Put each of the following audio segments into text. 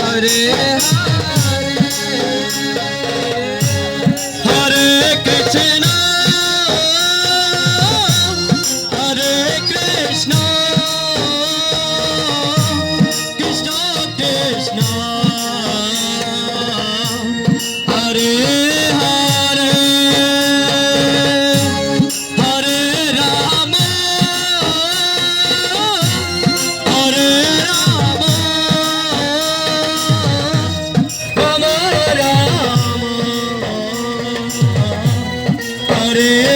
Hare Hare Krishna Hare Krishna Krishna Krishna Hare Hare Hare Rama Hare Rama Rama Rama Hare Hare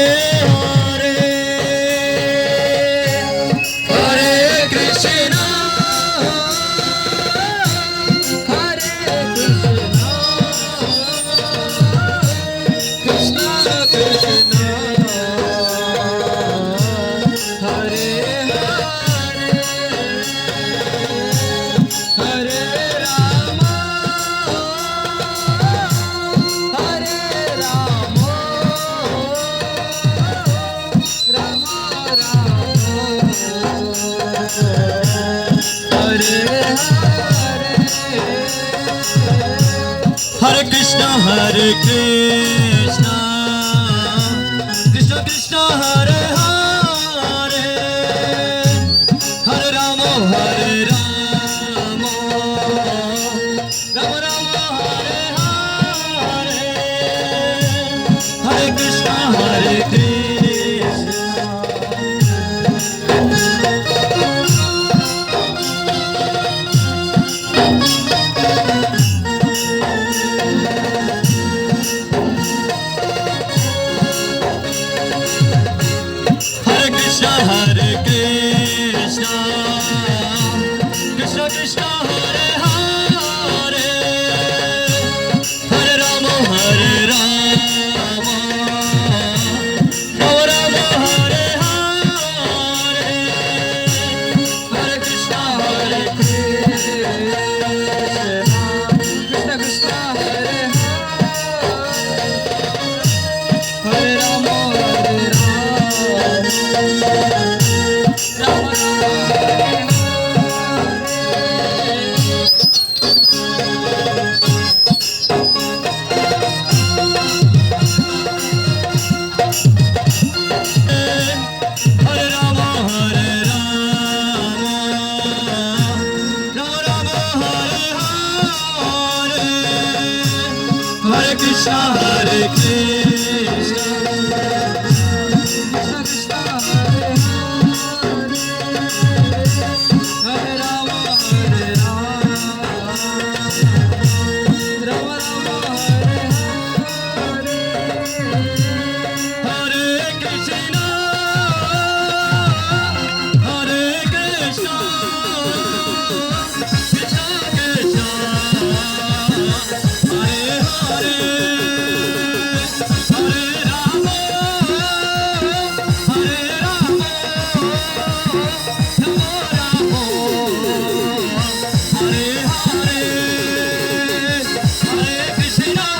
Hare Krishna Hare Krishna Krishna Krishna Hare Hare Hare Rama Hare Rama Rama Rama Hare Hare Krishna Krishna Krishna Hare Hare Hare Rama Hare Rama Rama Rama Hare Hare Hare Krishna Hare Krishna Krishna Krishna Hare Hare Hare Rama Hare Rama Rama Rama Hare Hare Hare Krishna Krishna Krishna Hare Hare Rama Hare Hare Krishna Hare Krishna Krishna Krishna Hare Hare Rama Hare Rama Rama Rama Hare Hare Krishna Hare Krishna Krishna Krishna Hare Hare Hare Rama Hare Rama Rama Rama Hare Hare Hare Krishna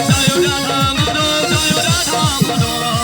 Jai Radha Madhava, Jai Radha Madhava.